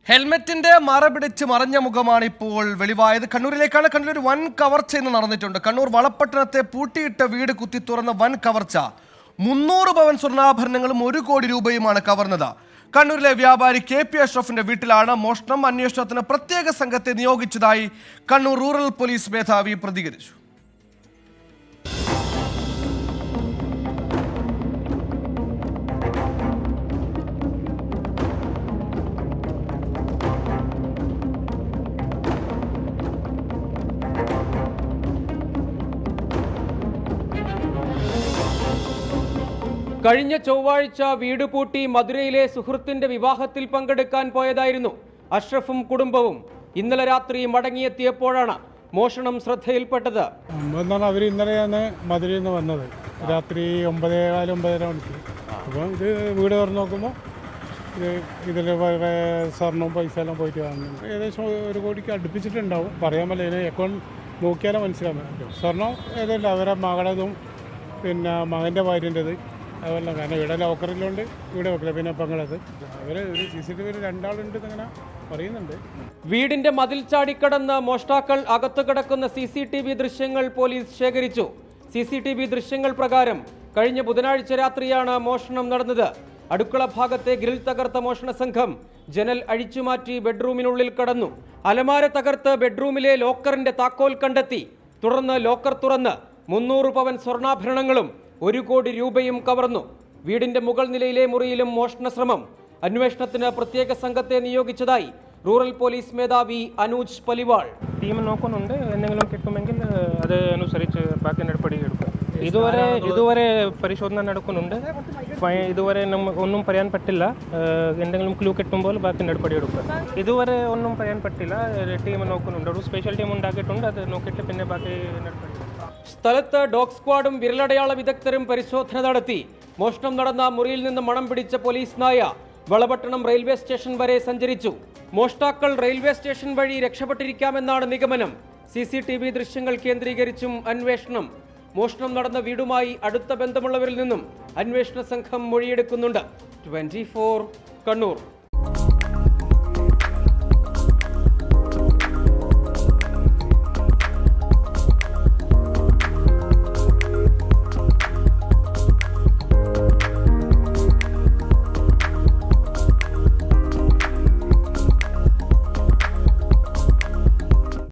ഹെൽമെറ്റിന്റെ മറപിടിച്ച് മറഞ്ഞ മുഖമാണ് ഇപ്പോൾ വെളിവായത്. കണ്ണൂരിലേക്കാണ്. കണ്ണൂർ വൻ കവർച്ച ഇന്ന് നടന്നിട്ടുണ്ട്. കണ്ണൂർ വളപട്ടണത്തെ പൂട്ടിയിട്ട വീട് കുത്തി തുറന്ന വൻ കവർച്ച. 300 പവൻ സ്വർണ്ണാഭരണങ്ങളും 1 കോടി രൂപയുമാണ് കവർന്നത്. കണ്ണൂരിലെ വ്യാപാരി KP അഷ്റഫിന്റെ വീട്ടിലാണ് മോഷണം. അന്വേഷണത്തിന് പ്രത്യേക സംഘത്തെ നിയോഗിച്ചതായി കണ്ണൂർ റൂറൽ പോലീസ് മേധാവി പ്രതികരിച്ചു. കഴിഞ്ഞ ചൊവ്വാഴ്ച വീട് പൂട്ടി മധുരയിലെ സുഹൃത്തിന്റെ വിവാഹത്തിൽ പങ്കെടുക്കാൻ പോയതായിരുന്നു അഷ്റഫും കുടുംബവും. ഇന്നലെ രാത്രി മടങ്ങിയെത്തിയപ്പോഴാണ് മോഷണം ശ്രദ്ധയിൽപ്പെട്ടത്. അവർ ഇന്നലെയാണ് മധുരയിൽ നിന്ന് വന്നത്. രാത്രി 9:15 മണിക്ക്. അപ്പോൾ ഇത് വീട് തുറന്ന് നോക്കുമ്പോൾ ഇതിൽ സ്വർണ്ണവും പൈസ എല്ലാം പോയിട്ട് വാങ്ങുന്നു. ഏകദേശം 1 കോടിക്ക് അടുപ്പിച്ചിട്ടുണ്ടാവും. പറയാൻ പറ്റില്ല. ഇതിന് അക്കൗണ്ട് നോക്കിയാലേ മനസ്സിലാവും. സ്വർണ്ണം ഏതല്ല അവരെ മകളതും പിന്നെ മകൻ്റെ ഭാര്യൻ്റെത് അതല്ല. കാരണം ഇവിടെ ലോക്കറിലുണ്ട്, ഇവിടെ വെക്കില്ല. പിന്നെ പെങ്ങളത് അവർ ഒരു CCTV 2 ആളുണ്ട് അങ്ങനെ പറയുന്നുണ്ട്. വീടിന്റെ മതിൽ ചാടിക്കടന്ന് മോഷ്ടാക്കൾ അകത്തു കിടക്കുന്ന CCTV ദൃശ്യങ്ങൾ പോലീസ് ശേഖരിച്ചു. CCTV ദൃശ്യങ്ങൾ പ്രകാരം കഴിഞ്ഞ ബുധനാഴ്ച രാത്രിയാണ് മോഷണം നടന്നത്. അടുക്കള ഭാഗത്തെ ഗ്രിൽ തകർത്ത മോഷണ സംഘം ജനൽ അഴിച്ചുമാറ്റി ബെഡ്റൂമിനുള്ളിൽ കടന്നു. അലമാര തകർത്ത് ബെഡ്റൂമിലെ ലോക്കറിന്റെ താക്കോൽ കണ്ടെത്തി. തുടർന്ന് ലോക്കർ തുറന്ന് 300 പവൻ സ്വർണ്ണാഭരണങ്ങളും 1 കോടി രൂപയും കവർന്നു. വീടിന്റെ മുകൾ നിലയിലെ മുറിയിലും മോഷണ ശ്രമം. അന്വേഷണത്തിന് പ്രത്യേക സംഘത്തെ നിയോഗിച്ചതായി റൂറൽ പോലീസ് മേധാവി അനൂജ് പലിവാൾ. ടീം നോക്കുന്നുണ്ട്. എന്തെങ്കിലും കിട്ടുമെങ്കിൽ അത് അനുസരിച്ച് ബാക്കി നടപടി എടുക്കും. ഇതുവരെ പരിശോധന നടക്കുന്നുണ്ട്. ഇതുവരെ ഒന്നും പറയാൻ പറ്റില്ല. എന്തെങ്കിലും ക്ലൂ കിട്ടുമ്പോൾ ബാക്കി നടപടി എടുക്കുക. ഇതുവരെ ഒന്നും പറയാൻ പറ്റില്ല. ടീം നോക്കുന്നുണ്ട്. ഒരു സ്പെഷ്യൽ ടീം ഉണ്ടാക്കിയിട്ടുണ്ട്. അത് നോക്കിയിട്ട് പിന്നെ ബാക്കി നടപടി. സ്ഥലത്ത് ഡോഗ് സ്ക്വാഡും വിരലടയാള വിദഗ്ധരും പരിശോധന നടത്തി. മോഷണം നടന്ന മുറിയിൽ നിന്ന് മണം പിടിച്ച പോലീസ് നായ വളപട്ടണം റെയിൽവേ സ്റ്റേഷൻ വരെ സഞ്ചരിച്ചു. മോഷ്ടാക്കൾ റെയിൽവേ സ്റ്റേഷൻ വഴി രക്ഷപ്പെട്ടിരിക്കാമെന്നാണ് നിഗമനം. CCTV ദൃശ്യങ്ങൾ കേന്ദ്രീകരിച്ചും അന്വേഷണം. മോഷണം നടന്ന വീടുമായി അടുത്ത ബന്ധമുള്ളവരിൽ നിന്നും അന്വേഷണ സംഘം മൊഴിയെടുക്കുന്നുണ്ട്. 24 കണ്ണൂർ.